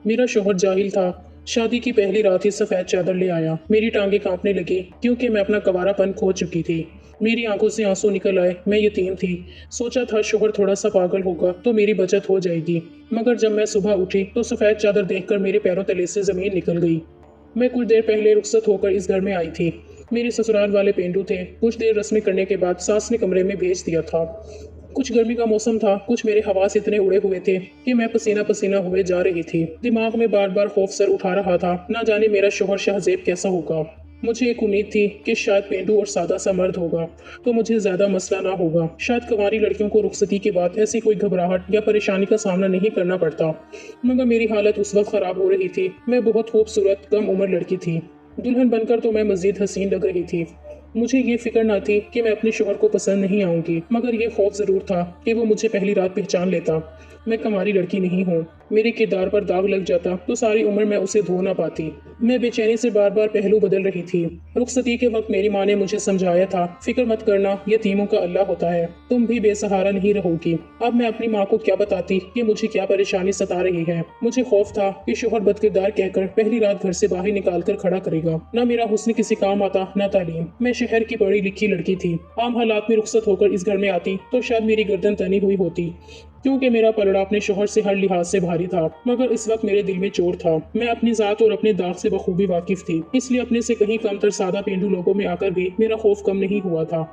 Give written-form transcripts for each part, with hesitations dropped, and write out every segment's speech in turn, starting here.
میرا شوہر جاہل تھا۔ شادی کی پہلی رات ہی سفید چادر لے آیا۔ میری ٹانگیں کانپنے لگی کیونکہ میں اپنا کنوارا پن کھو چکی تھی۔ میری آنکھوں سے آنسو نکل آئے۔ میں یتیم تھی۔ سوچا تھا شوہر تھوڑا سا پاگل ہوگا تو میری بچت ہو جائے گی، مگر جب میں صبح اٹھی تو سفید چادر دیکھ کر میرے پیروں تلے سے زمین نکل گئی۔ میں کچھ دیر پہلے رخصت ہو کر اس گھر میں آئی تھی۔ میرے سسرال والے پینڈو تھے۔ کچھ دیر رسمیں کرنے کے بعد ساس نے کمرے میں بھیج دیا تھا۔ کچھ گرمی کا موسم تھا، کچھ میرے حواس اتنے اڑے ہوئے تھے کہ میں پسینہ پسینہ ہوئے جا رہی تھی۔ دماغ میں بار بار خوف سر اٹھا رہا تھا، نہ جانے میرا شوہر شہزیب کیسا ہوگا۔ مجھے ایک امید تھی کہ شاید پینڈو اور سادہ سا مرد ہوگا تو مجھے زیادہ مسئلہ نہ ہوگا، شاید کنواری لڑکیوں کو رخصتی کے بعد ایسی کوئی گھبراہٹ یا پریشانی کا سامنا نہیں کرنا پڑتا۔ مگر میری حالت اس وقت خراب ہو رہی تھی۔ میں بہت خوبصورت کم عمر لڑکی تھی۔ دلہن بن کر تو میں مزید حسین لگ رہی تھی۔ مجھے یہ فکر نہ تھی کہ میں اپنے شوہر کو پسند نہیں آؤں گی، مگر یہ خوف ضرور تھا کہ وہ مجھے پہلی رات پہچان لیتا۔ میں کنواری لڑکی نہیں ہوں۔ میرے کردار پر داغ لگ جاتا تو ساری عمر میں اسے دھو نہ پاتی۔ میں بے چینی سے بار بار پہلو بدل رہی تھی۔ رخصتی کے وقت میری ماں نے مجھے سمجھایا تھا، فکر مت کرنا، یتیموں کا اللہ ہوتا ہے، تم بھی بے سہارا نہیں رہو گی۔ اب میں اپنی ماں کو کیا بتاتی کہ مجھے کیا پریشانی ستا رہی ہے۔ مجھے خوف تھا کہ شوہر بد کردار کہہ کر پہلی رات گھر سے باہر نکال کر کھڑا کرے گا۔ نہ میرا حسن کسی کام آتا، نہ تعلیم۔ میں شہر کی پڑھی لکھی لڑکی تھی۔ عام حالات میں رخصت ہو کر اس گھر میں آتی تو شاید میری گردن تنی ہوئی ہوتی، کیونکہ میرا پلڑا اپنے شوہر سے ہر لحاظ سے بھاری تھا، مگر اس وقت میرے دل میں چور تھا۔ میں اپنی ذات اور اپنے داغ سے بخوبی واقف تھی، اس لیے اپنے سے کہیں کم تر سادہ پینڈو لوگوں میں آ کر بھی میرا خوف کم نہیں ہوا تھا۔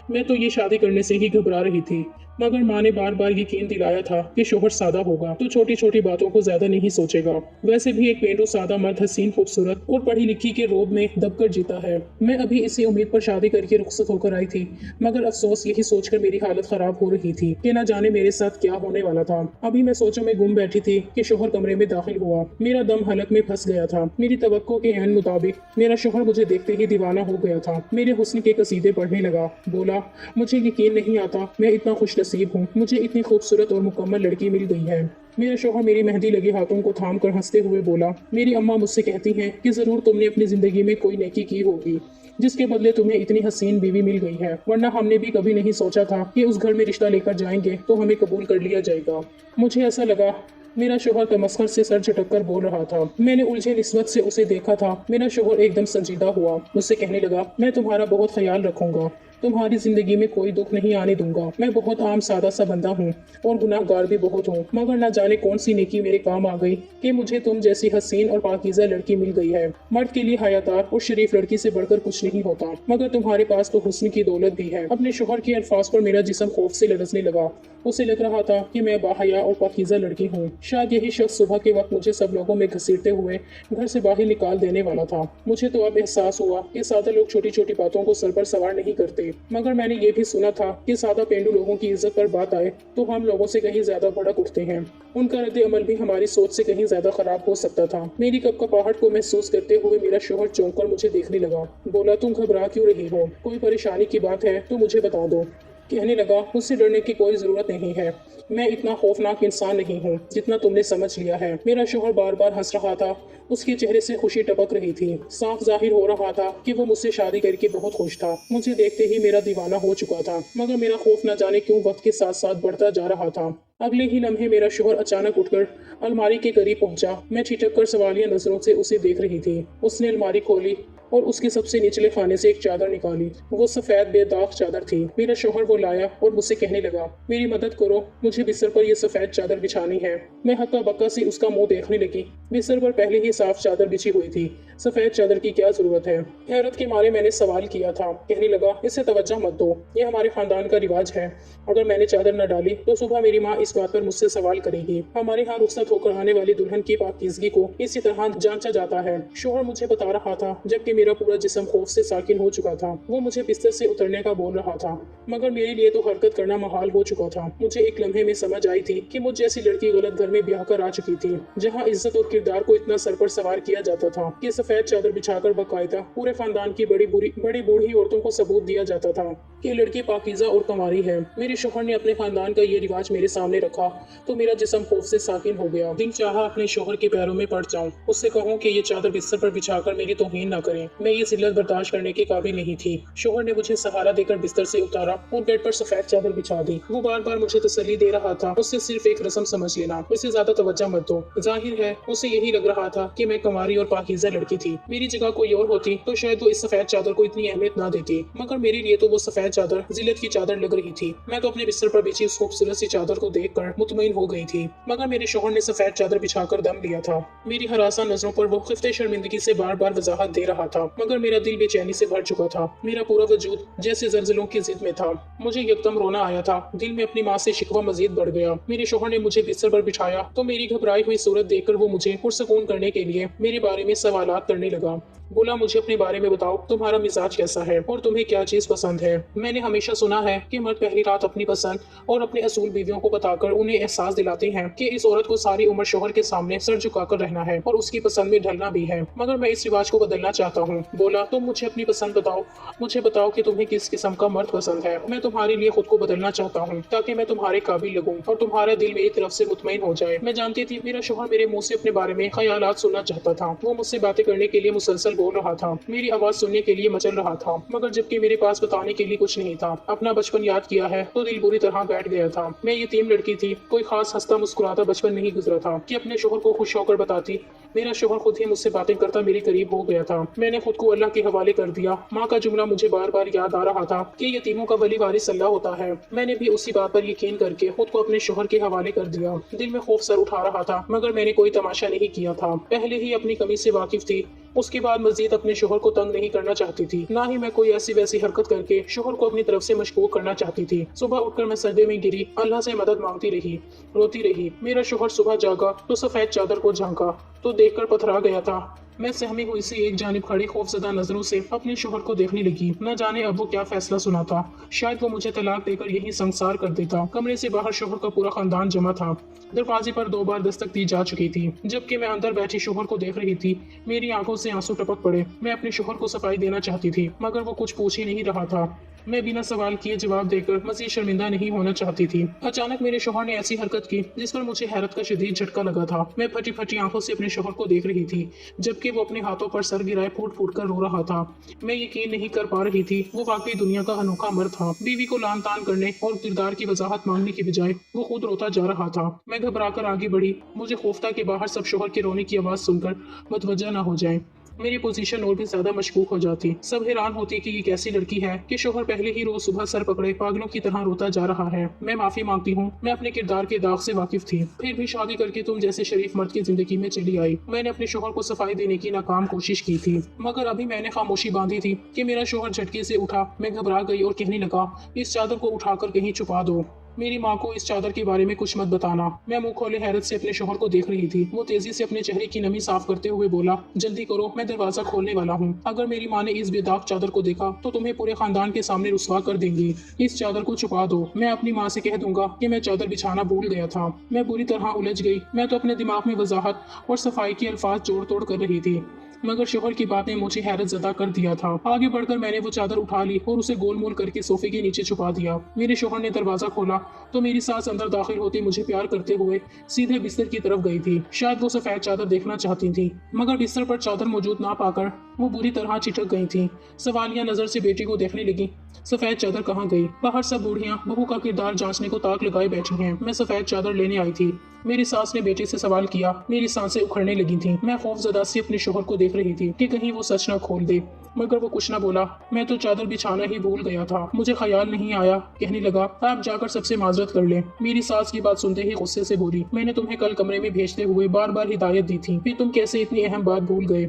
میں تو یہ شادی کرنے سے ہی گھبرا رہی تھی، مگر ماں نے بار بار یقین دلایا تھا کہ شوہر سادہ ہوگا تو چھوٹی چھوٹی باتوں کو زیادہ نہیں سوچے گا۔ ویسے بھی ایک پینڈو سادہ مرد حسین خوبصورت اور پڑھی لکھی کے روب میں دب کر جیتا ہے۔ میں ابھی اسی امید پر شادی کر کے رخصت ہو کر آئی تھی، مگر افسوس یہی سوچ کر میری حالت خراب ہو رہی تھی کہ نہ جانے میرے ساتھ کیا ہونے والا تھا۔ ابھی میں سوچوں میں گم بیٹھی تھی کہ شوہر کمرے میں داخل ہوا۔ میرا دم حلق میں پھنس گیا تھا۔ میری توقع کے عین مطابق میرا شوہر مجھے دیکھتے ہی دیوانہ ہو گیا تھا۔ میرے حسن کے قصیدے پڑھنے لگا۔ بولا، مجھے یقین نہیں آتا میں اتنا خوش نصیب ہوں، مجھے اتنی خوبصورت اور مکمل لڑکی مل گئی ہے۔ میرا شوہر میری مہندی لگے ہاتھوں کو تھام کر ہنستے ہوئے بولا، میری اماں مجھ سے کہتی ہیں کہ ضرور تم نے اپنی زندگی میں کوئی نیکی کی ہوگی جس کے بدلے تمہیں اتنی حسین بیوی مل گئی ہے، ورنہ ہم نے بھی کبھی نہیں سوچا تھا کہ اس گھر میں رشتہ لے کر جائیں گے تو ہمیں قبول کر لیا جائے گا۔ مجھے ایسا لگا میرا شوہر تمسخر سے سر جھٹک کر بول رہا تھا۔ میں نے الجھے نسبت سے اسے دیکھا تھا۔ میرا شوہر ایک دم سنجیدہ ہوا، مجھ سے کہنے لگا، میں تمہارا بہت خیال رکھوں گا، تمہاری زندگی میں کوئی دکھ نہیں آنے دوں گا۔ میں بہت عام سادہ سا بندہ ہوں اور گناہ گار بھی بہت ہوں، مگر نہ جانے کون سی نیکی میرے کام آ گئی کہ مجھے تم جیسی حسین اور پاکیزہ لڑکی مل گئی ہے۔ مرد کے لیے حیادار اور شریف لڑکی سے بڑھ کر کچھ نہیں ہوتا، مگر تمہارے پاس تو حسن کی دولت بھی ہے۔ اپنے شوہر کے الفاظ پر میرا جسم خوف سے لرزنے لگا۔ اسے لگ رہا تھا کہ میں باحیا اور پاکیزہ لڑکی ہوں۔ شاید یہی شخص صبح کے وقت مجھے سب لوگوں میں گھسیٹتے ہوئے گھر سے باہر نکال دینے والا تھا۔ مجھے تو اب احساس ہوا کہ سادہ لوگ چھوٹی چھوٹی باتوں کو سر پر سوار نہیں کرتے، مگر میں نے یہ بھی سنا تھا کہ سادہ پینڈو لوگوں کی عزت پر بات آئے تو ہم لوگوں سے کہیں زیادہ بھڑک اٹھتے ہیں۔ ان کا رد عمل بھی ہماری سوچ سے کہیں زیادہ خراب ہو سکتا تھا۔ میری کپکپاہٹ کو محسوس کرتے ہوئے میرا شوہر چونک کر مجھے دیکھنے لگا۔ بولا، تم گھبرا کیوں رہی ہو؟ کوئی پریشانی کی بات ہے تو مجھے بتا دو۔ کہنے لگا، مجھ سے ڈرنے کی کوئی ضرورت نہیں ہے، میں اتنا خوفناک انسان نہیں ہوں جتنا تم نے سمجھ لیا ہے۔ میرا شوہر بار بار ہنس رہا تھا، اس کے چہرے سے خوشی ٹپک رہی تھی۔ صاف ظاہر ہو رہا تھا کہ وہ مجھ سے شادی کر کے بہت خوش تھا۔ مجھے دیکھتے ہی میرا دیوانہ ہو چکا تھا، مگر میرا خوف نہ جانے کیوں وقت کے ساتھ ساتھ بڑھتا جا رہا تھا۔ اگلے ہی لمحے میرا شوہر اچانک اٹھ کر الماری کے قریب پہنچا۔ میں ٹھٹک کر سوالیہ نظروں سے اسے دیکھ رہی تھی۔ اس نے الماری کھولی اور اس کے سب سے نچلے خانے سے ایک چادر نکالی۔ وہ سفید بے داغ چادر تھی۔ میرا شوہر وہ لایا اور مجھ سے کہنے لگا، میری مدد کرو، مجھے بستر پر یہ سفید چادر بچھانی ہے۔ میں ہکا بکا سے اس کا منہ دیکھنے لگی۔ بستر پر پہلے ہی صاف چادر بچھی ہوئی تھی، سفید چادر کی کیا ضرورت ہے؟ حیرت کے مارے میں نے سوال کیا تھا۔ کہنے لگا، اسے توجہ مت دو، یہ ہمارے خاندان کا رواج ہے، اگر میں نے چادر نہ ڈالی تو صبح میری ماں اس بات پر مجھ سے سوال کرے گی۔ ہمارے ہاں رخصت ہو کر آنے والی دلہن کی پاکیزگی کو اسی طرح جانچا جاتا ہے۔ شوہر مجھے بتا رہا تھا جبکہ میرا پورا جسم خوف سے ساکن ہو چکا تھا۔ وہ مجھے بستر سے اترنے کا بول رہا تھا، مگر میرے لیے تو حرکت کرنا محال ہو چکا تھا۔ مجھے ایک لمحے میں سمجھ آئی تھی کہ مجھ جیسی لڑکی غلط گھر میں بیاہ کر آ چکی تھی، جہاں عزت اور کردار کو اتنا سر پر سوار کیا جاتا تھا کہ سفید چادر بچھا کر باقاعدہ پورے خاندان کی بڑی بوڑھی عورتوں کو ثبوت دیا جاتا تھا کہ لڑکی پاکیزہ اور کنواری ہے۔ میرے شوہر نے اپنے خاندان کا یہ رواج میرے سامنے رکھا تو میرا جسم خوف سے ساکن ہو گیا۔ دل چاہا اپنے شوہر کے پیروں میں پڑ جاؤں، اس سے کہوں کہ یہ چادر بستر پر بچھا کر میری توہین نہ کریں۔ میں یہ ذلت برداشت کرنے کے قابل نہیں تھی۔ شوہر نے مجھے سہارا دے کر بستر سے اتارا اور بیڈ پر سفید چادر بچھا دی۔ وہ بار بار مجھے تسلی دے رہا تھا، اس سے صرف ایک رسم سمجھ لینا، اسے زیادہ توجہ مت دو۔ ظاہر ہے اسے یہی لگ رہا تھا کہ میں کنواری اور پاکیزہ لڑکی تھی۔ میری جگہ کوئی اور ہوتی تو شاید وہ اس سفید چادر کو اتنی اہمیت نہ دیتی، مگر میرے لیے تو وہ سفید چادر ذلت کی چادر لگ رہی تھی۔ میں تو اپنے بستر پر بچھی اس خوبصورت سی چادر کو دیکھ کر مطمئن ہو گئی تھی، مگر میرے شوہر نے سفید چادر بچھا کر دم لیا تھا۔ میری ہراساں نظروں پر وہ خفتے شرمندگی سے بار بار وضاحت دے رہا تھا، مگر میرا دل بے چینی سے بھر چکا تھا۔ میرا پورا وجود جیسے زلزلوں کی ضد میں تھا۔ مجھے یکدم رونا آیا تھا، دل میں اپنی ماں سے شکوہ مزید بڑھ گیا۔ میرے شوہر نے مجھے بستر پر بٹھایا تو میری گھبرائی ہوئی صورت دیکھ کر وہ مجھے پرسکون کرنے کے لیے میرے بارے میں سوالات کرنے لگا۔ بولا، مجھے اپنے بارے میں بتاؤ، تمہارا مزاج کیسا ہے اور تمہیں کیا چیز پسند ہے؟ میں نے ہمیشہ سنا ہے کہ مرد پہلی رات اپنی پسند اور اپنے اصول بیویوں کو بتا کر انہیں احساس دلاتے ہیں کہ اس عورت کو ساری عمر شوہر کے سامنے سر جھکا کر رہنا ہے اور اس کی پسند میں ڈھلنا بھی ہے، مگر میں اس رواج کو بدلنا چاہتا ہوں۔ بولا، تم مجھے اپنی پسند بتاؤ، مجھے بتاؤ کہ تمہیں کس قسم کا مرد پسند ہے۔ میں تمہارے لیے خود کو بدلنا چاہتا ہوں تاکہ میں تمہارے قابل لگوں اور تمہارا دل میری طرف سے مطمئن ہو جائے۔ میں جانتی تھی میرا شوہر میرے منہ سے اپنے بارے میں خیالات سننا چاہتا تھا۔ وہ مجھ سے باتیں کرنے کے لیے مسلسل بول رہا تھا، میری آواز سننے کے لیے مچل رہا تھا، مگر جبکہ میرے پاس بتانے کے لیے کچھ نہیں تھا۔ اپنا بچپن یاد کیا ہے تو دل بری طرح بیٹھ گیا تھا۔ میں یتیم لڑکی تھی، کوئی خاص ہنستا مسکراتا بچپن نہیں گزرا تھا کہ اپنے شوہر کو خوش ہو کر بتاتی۔ میرا شوہر خود ہی مجھ سے باتیں کرتا میرے قریب ہو گیا تھا۔ میں نے خود کو اللہ کے حوالے کر دیا۔ ماں کا جملہ مجھے بار بار یاد آ رہا تھا کہ یتیموں کا ولی وارث اللہ ہوتا ہے۔ میں نے بھی اسی بات پر یقین کر کے خود کو اپنے شوہر کے حوالے کر دیا۔ دل میں خوف سر اٹھا رہا تھا، مگر میں نے کوئی تماشا نہیں کیا تھا۔ پہلے ہی اپنی کمی سے واقف تھی، اس کے بعد مزید اپنے شوہر کو تنگ نہیں کرنا چاہتی تھی، نہ ہی میں کوئی ایسی ویسی حرکت کر کے شوہر کو اپنی طرف سے مشکوک کرنا چاہتی تھی۔ صبح اٹھ کر میں سجدے میں گری، اللہ سے مدد مانگتی رہی، روتی رہی۔ میرا شوہر صبح جاگا تو سفید چادر کو جھانکا تو دیکھ کر پتھرا گیا تھا۔ میں سہمی ہوئی سی ایک جانب کھڑی خوفزدہ نظروں سے اپنے شوہر کو دیکھنے لگی۔ نہ جانے اب وہ کیا فیصلہ سناتا، شاید وہ مجھے طلاق دے کر یہی سنسار کر دیتا۔ کمرے سے باہر شوہر کا پورا خاندان جمع تھا۔ دروازے پر 2 بار دستک دی جا چکی تھی۔ جبکہ میں اندر بیٹھی شوہر کو دیکھ رہی تھی، میری آنکھوں سے آنسو ٹپک پڑے۔ میں اپنے شوہر کو صفائی دینا چاہتی تھی، مگر وہ کچھ پوچھ ہی نہیں رہا تھا۔ میں بنا سوال کیے جواب دے کر مزید شرمندہ نہیں ہونا چاہتی تھی۔ اچانک میرے شوہر نے ایسی حرکت کی جس پر مجھے حیرت کا شدید جھٹکا لگا تھا۔ میں پھٹی پھٹی آنکھوں سے اپنے شوہر کو دیکھ رہی تھی، جبکہ وہ اپنے ہاتھوں پر سر گرائے پھوٹ پھوٹ کر رو رہا تھا۔ میں یقین نہیں کر پا رہی تھی، وہ واقعی دنیا کا انوکھا مرد تھا۔ بیوی کو لان تان کرنے اور کردار کی وضاحت مانگنے کی بجائے وہ خود روتا جا رہا تھا۔ میں گھبرا کر آگے بڑھی، مجھے خوف تھا کہ باہر سب شوہر کے رونے کی آواز سن کر متوجہ نہ ہو جائیں، میری پوزیشن اور بھی زیادہ مشکوک ہو جاتی۔ سب حیران ہوتی کہ یہ کیسی لڑکی ہے کہ شوہر پہلے ہی روز صبح سر پکڑے پاگلوں کی طرح روتا جا رہا ہے۔ میں معافی مانگتی ہوں، میں اپنے کردار کے داغ سے واقف تھی، پھر بھی شادی کر کے تم جیسے شریف مرد کی زندگی میں چلی آئی۔ میں نے اپنے شوہر کو صفائی دینے کی ناکام کوشش کی تھی، مگر ابھی میں نے خاموشی باندھی تھی کہ میرا شوہر جھٹکے سے اٹھا۔ میں گھبرا گئی اور کہنے لگا، اس چادر کو اٹھا کر کہیں چھپا دو، میری ماں کو اس چادر کے بارے میں کچھ مت بتانا۔ میں منہ کھولے حیرت سے اپنے شوہر کو دیکھ رہی تھی۔ وہ تیزی سے اپنے چہرے کی نمی صاف کرتے ہوئے بولا، جلدی کرو، میں دروازہ کھولنے والا ہوں۔ اگر میری ماں نے اس بے داغ چادر کو دیکھا تو تمہیں پورے خاندان کے سامنے رسوا کر دیں گی۔ اس چادر کو چھپا دو، میں اپنی ماں سے کہہ دوں گا کہ میں چادر بچھانا بھول گیا تھا۔ میں بری طرح الجھ گئی۔ میں تو اپنے دماغ میں وضاحت اور صفائی کے الفاظ جوڑ توڑ کر رہی تھی، مگر شوہر کی بات نے مجھے حیرت زدہ کر دیا تھا۔ آگے بڑھ کر میں نے وہ چادر اٹھا لی اور اسے گول مول کر کے صوفے کے نیچے چھپا دیا۔ میرے شوہر نے دروازہ کھولا تو میری ساس اندر داخل ہوتی مجھے پیار کرتے ہوئے سیدھے بستر کی طرف گئی تھی۔ شاید وہ سفید چادر دیکھنا چاہتی تھی، مگر بستر پر چادر موجود نہ پا کر وہ بری طرح چٹک گئی تھی۔ سوالیہ نظر سے بیٹی کو دیکھنے لگی، سفید چادر کہاں گئی؟ باہر سب بوڑھیاں بہو کا کردار جانچنے کو تاک لگائے بیٹھی ہیں۔ میں سفید چادر لینے آئی تھی، میری ساس نے بیٹے سے سوال کیا۔ میری سانسیں اکھڑنے لگی تھیں۔ میں خوف زدہ سے اپنے شوہر کو دیکھ رہی تھی کہ کہیں وہ سچ نہ کھول دے، مگر وہ کچھ نہ بولا۔ میں تو چادر بچھانا ہی بھول گیا تھا، مجھے خیال نہیں آیا۔ کہنے لگا، آپ جا کر سب سے معذرت کر لیں۔ میری ساس کی بات سنتے ہی غصے سے بولی، میں نے تمہیں کل کمرے میں بھیجتے ہوئے بار بار ہدایت دی تھی، پھر تم کیسے اتنی اہم بات بھول گئے؟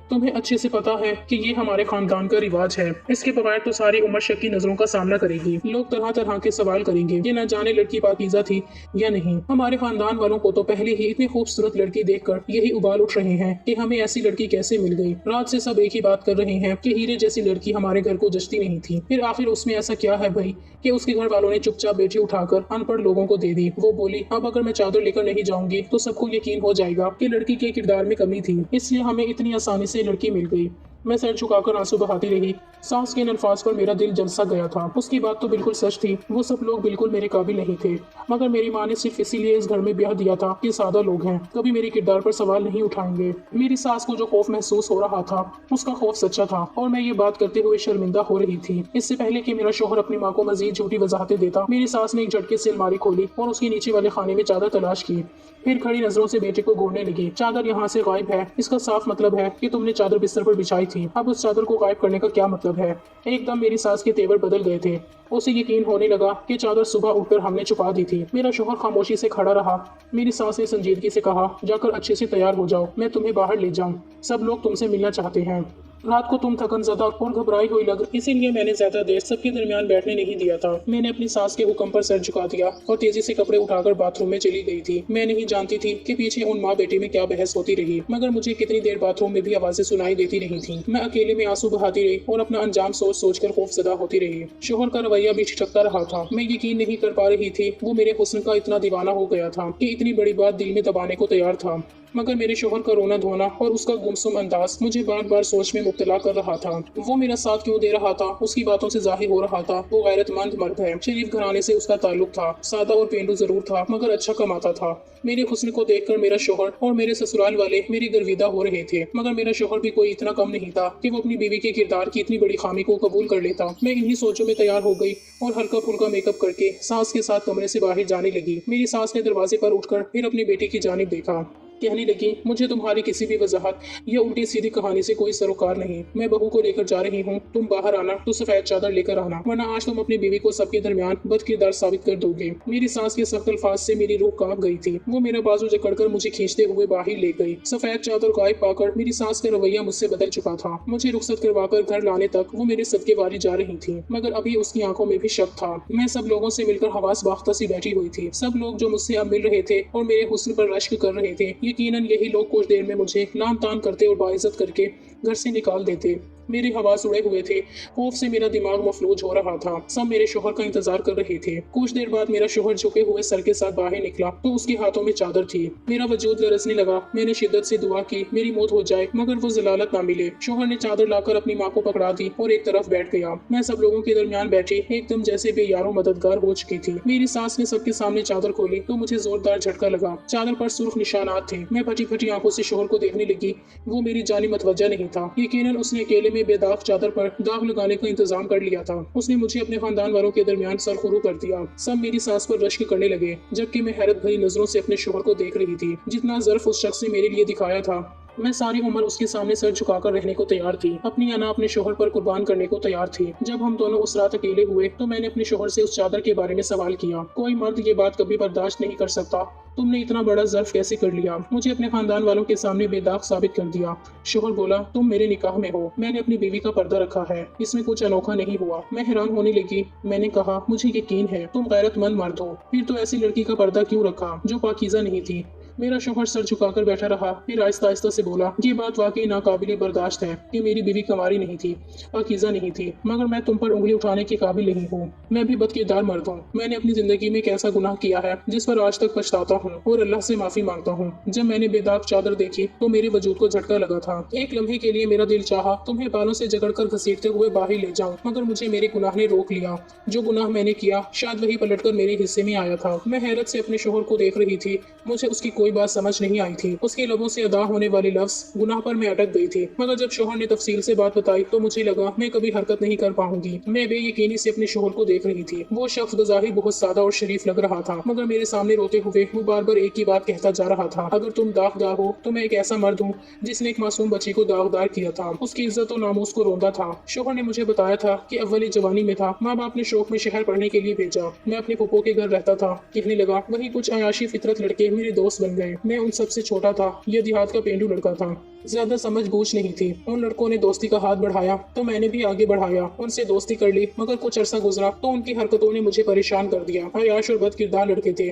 تمہیں اچھے سے پتا ہے کہ یہ ہمارے خاندان کا رواج ہے، اس کے بغیر تو ساری عمر شک کی نظروں کا سامنا کرے گی۔ لوگ طرح طرح کے سوال کریں گے کہ نہ جانے لڑکی پاکیزہ تھی یا نہیں۔ ہمارے خاندان والوں کو تو پہلے ہی اتنی خوبصورت لڑکی دیکھ کر یہی ابال اٹھ رہے ہیں کہ ہمیں ایسی لڑکی کیسے مل گئی۔ رات سے سب ایک ہی بات کر رہے ہیں کہ ہیرے جیسی لڑکی ہمارے گھر کو جچتی نہیں تھی۔ پھر آخر اس میں ایسا کیا ہے بھائی کہ اس کے گھر والوں نے چپ چاپ بیٹی اٹھا کر ان پڑھ لوگوں کو دے دی۔ وہ بولی، اب اگر میں چادر لے کر نہیں جاؤں گی تو سب کو یقین ہو جائے گا کہ لڑکی کے کردار میں کمی تھی، اس لیے ہمیں اتنی آسانی سے لڑکی مل گئی۔ میں سر جھکا کر آنسو بہاتی رہی۔ ساس کے ان الفاظ پر میرا دل جل سا گیا تھا۔ اس کی بات تو بالکل سچ تھی، وہ سب لوگ بالکل میرے قابل نہیں تھے، مگر میری ماں نے صرف اسی لیے اس گھر میں بیاہ دیا تھا کہ سادہ لوگ ہیں، کبھی میرے کردار پر سوال نہیں اٹھائیں گے۔ میری ساس کو جو خوف محسوس ہو رہا تھا اس کا خوف سچا تھا، اور میں یہ بات کرتے ہوئے شرمندہ ہو رہی تھی۔ اس سے پہلے کہ میرا شوہر اپنی ماں کو مزید جھوٹی وضاحتیں دیتا، میری ساس نے ایک جھٹکے سے الماری کھولی اور اس کے نیچے والے خانے میں چادر تلاش کی، پھر کھڑی نظروں سے بیٹے کو گھورنے لگی۔ چادر یہاں سے غائب ہے، اس کا صاف مطلب ہے کہ تم نے چادر بستر پر بچھائی تھی، اب اس چادر کو غائب کرنے کا کیا مطلب ہے؟ ایک دم میری ساس کے تیور بدل گئے تھے۔ اسے یقین ہونے لگا کہ چادر صبح اٹھ کر ہم نے چھپا دی تھی۔ میرا شوہر خاموشی سے کھڑا رہا۔ میری ساس نے سنجیدگی سے کہا، جا کر اچھے سے تیار ہو جاؤ، میں تمہیں باہر لے جاؤں، سب لوگ تم سے ملنا چاہتے ہیں۔ رات کو تم تھکن زدہ اور گھبرائی ہوئی لگ، اسی لیے میں نے زیادہ دیر سب کے درمیان بیٹھنے نہیں دیا تھا۔ میں نے اپنی ساس کے حکم پر سر جھکا دیا اور تیزی سے کپڑے اٹھا کر باتھ روم میں چلی گئی تھی۔ میں نہیں جانتی تھی کہ پیچھے ان ماں بیٹے میں کیا بحث ہوتی رہی، مگر مجھے کتنی دیر باتھ روم میں بھی آوازیں سنائی دیتی نہیں تھیں۔ میں اکیلے میں آنسو بہاتی رہی اور اپنا انجام سوچ سوچ کر خوف زدہ ہوتی رہی۔ شوہر کا رویہ بھی ٹھٹکتا رہا تھا۔ میں یقین نہیں کر پا رہی تھی وہ میرے حسن کا اتنا دیوانہ ہو گیا تھا کہ اتنی بڑی بات دل میں دبانے کو تیار تھا، مگر میرے شوہر کا رونا دھونا اور اس کا گمسم انداز مجھے بار بار سوچ میں مبتلا کر رہا تھا۔ وہ میرا ساتھ کیوں دے رہا تھا؟ اس کی باتوں سے ظاہر ہو رہا تھا وہ غیرت مند مرد ہے، شریف گھرانے سے اس کا تعلق تھا، سادہ اور پینڈو ضرور تھا مگر اچھا کماتا تھا۔ میرے حسن کو دیکھ کر میرا شوہر اور میرے سسرال والے میری گرویدہ ہو رہے تھے، مگر میرا شوہر بھی کوئی اتنا کم نہیں تھا کہ وہ اپنی بیوی کے کردار کی اتنی بڑی خامی کو قبول کر لیتا۔ میں انہی سوچوں میں تیار ہو گئی اور ہلکا پھلکا میک اپ کر کے ساس کے ساتھ کمرے سے باہر جانے لگی۔ میری ساس نے دروازے پر اٹھ کر پھر اپنے بیٹے کی جانب دیکھا، کہنے لگی، مجھے تمہاری کسی بھی وضاحت یا الٹی سیدھی کہانی سے کوئی سروکار نہیں، میں بہو کو لے کر جا رہی ہوں، تم باہر آنا تو سفید چادر لے کر آنا، ورنہ آج تم اپنی بیوی کو سب کے درمیان بد کردار ثابت کر دو گے۔ میری ساس کے سخت الفاظ سے میری روح کانپ گئی تھی۔ وہ میرا بازو جکڑ کر مجھے کھینچتے ہوئے باہر لے گئی۔ سفید چادر غائب پا کر میری ساس کا رویہ مجھ سے بدل چکا تھا۔ مجھے رخصت کروا کر گھر لانے تک وہ میرے صدقے والی جا رہی تھی، مگر ابھی اس کی آنکھوں میں بھی شک تھا۔ میں سب لوگوں سے مل کر حواس باختہ سی بیٹھی ہوئی تھی۔ سب لوگ جو مجھ سے اب مل رہے تھے اور میرے حسن پر رشک کر رہے تھے، یقیناً یہی لوگ کچھ دیر میں مجھے لان تان کرتے اور باعزت کر کے گھر سے نکال دیتے۔ میرے حواس اڑے ہوئے تھے، خوف سے میرا دماغ مفلوج ہو رہا تھا۔ سب میرے شوہر کا انتظار کر رہے تھے۔ کچھ دیر بعد میرا شوہر جھکے ہوئے سر کے ساتھ باہر نکلا تو اس کے ہاتھوں میں چادر تھی۔ میرا وجود لرزنے لگا۔ میں نے شدت سے دعا کی میری موت ہو جائے مگر وہ ضلالت نہ ملے۔ شوہر نے چادر لا کر اپنی ماں کو پکڑا دی اور ایک طرف بیٹھ گیا۔ میں سب لوگوں کے درمیان بیٹھی ایک دم جیسے بے یارو مددگار ہو چکی تھی۔ میری ساس نے سب کے سامنے چادر کھولی تو مجھے زوردار جھٹکا لگا۔ چادر پر سرخ نشانات تھے۔ میں پھٹی پھٹی آنکھوں سے شوہر کو دیکھنے لگی۔ وہ میری جانب متوجہ نہیں تھا۔ یقیناً اس نے اکیلے میں بے داغ چادر پر داغ لگانے کا انتظام کر لیا تھا۔ اس نے مجھے اپنے خاندان والوں کے درمیان سرخرو کر دیا۔ سب میری ساس پر رشک کرنے لگے جبکہ میں حیرت بھری نظروں سے اپنے شوہر کو دیکھ رہی تھی۔ جتنا ظرف اس شخص نے میرے لیے دکھایا تھا، میں ساری عمر اس کے سامنے سر جھکا کر رہنے کو تیار تھی، اپنی انا اپنے شوہر پر قربان کرنے کو تیار تھی۔ جب ہم دونوں اس رات اکیلے ہوئے تو میں نے اپنے شوہر سے اس چادر کے بارے میں سوال کیا۔ کوئی مرد یہ بات کبھی برداشت نہیں کر سکتا، تم نے اتنا بڑا ظرف کیسے کر لیا؟ مجھے اپنے خاندان والوں کے سامنے بے داغ ثابت کر دیا۔ شوہر بولا، تم میرے نکاح میں ہو، میں نے اپنی بیوی کا پردہ رکھا ہے، اس میں کچھ انوکھا نہیں ہوا۔ میں حیران ہونے لگی۔ میں نے کہا، مجھے یقین ہے تم غیرت مند مرد ہو، پھر تو ایسی لڑکی کا پردہ کیوں رکھا جو پاکیزہ نہیں تھی؟ میرا شوہر سر جھکا کر بیٹھا رہا، پھر آہستہ آہستہ سے بولا، یہ بات واقعی ناقابل برداشت ہے کہ میری بیوی کنواری نہیں تھی، پاکیزہ نہیں تھی، مگر میں تم پر انگلی اٹھانے کے قابل نہیں ہوں۔ میں بھی بد کردار مرد ہوں۔ میں نے اپنی زندگی میں ایک ایسا گناہ کیا ہے جس پر آج تک پچھتاتا ہوں اور اللہ سے معافی مانگتا ہوں۔ جب میں نے بے داغ چادر دیکھی تو میرے وجود کو جھٹکا لگا تھا۔ ایک لمحے کے لیے میرا دل چاہا تمہیں بالوں سے جکڑ کر گھسیٹتے ہوئے باہر لے جاؤں، مگر مجھے میرے گناہ نے روک لیا۔ جو گناہ میں نے کیا شاید وہی پلٹ کر میرے حصے میں آیا تھا۔ میں حیرت سے اپنے شوہر کو دیکھ رہی تھی۔ مجھے اس کی کوئی بات سمجھ نہیں آئی تھی۔ اس کے لبوں سے ادا ہونے والے لفظ گناہ پر میں اٹک گئی تھی، مگر جب شوہر نے تفصیل سے بات بتائی تو مجھے لگا میں کبھی حرکت نہیں کر پاؤں گی۔ میں بے یقینی سے اپنے شوہر کو دیکھ رہی تھی۔ وہ شخص بظاہر بہت سادہ اور شریف لگ رہا تھا، مگر میرے سامنے روتے ہوئے وہ بار بار ایک ہی بات کہتا جا رہا تھا، اگر تم داغدار ہو تو میں ایک ایسا مرد ہوں جس نے ایک معصوم بچی کو داغدار کیا تھا، اس کی عزت و ناموس کو روندا تھا۔ شوہر نے مجھے بتایا تھا کہ اول جوانی میں تھا، ماں باپ نے شوق میں شہر پڑھنے کے لیے بھیجا، میں اپنے پھپھو کے گھر رہتا تھا۔ کہنے لگا وہی کچھ عیاشی فطرت لڑکے میرے دوست بن گئے، میں ان سب سے چھوٹا تھا، یہ دیہات کا پینڈو لڑکا تھا، زیادہ سمجھ بوجھ نہیں تھی۔ ان لڑکوں نے دوستی کا ہاتھ بڑھایا تو میں نے بھی آگے بڑھایا، ان سے دوستی کر لی، مگر کچھ عرصہ گزرا تو ان کی حرکتوں نے مجھے پریشان کر دیا۔ عیاش اور بد کردار لڑکے تھے،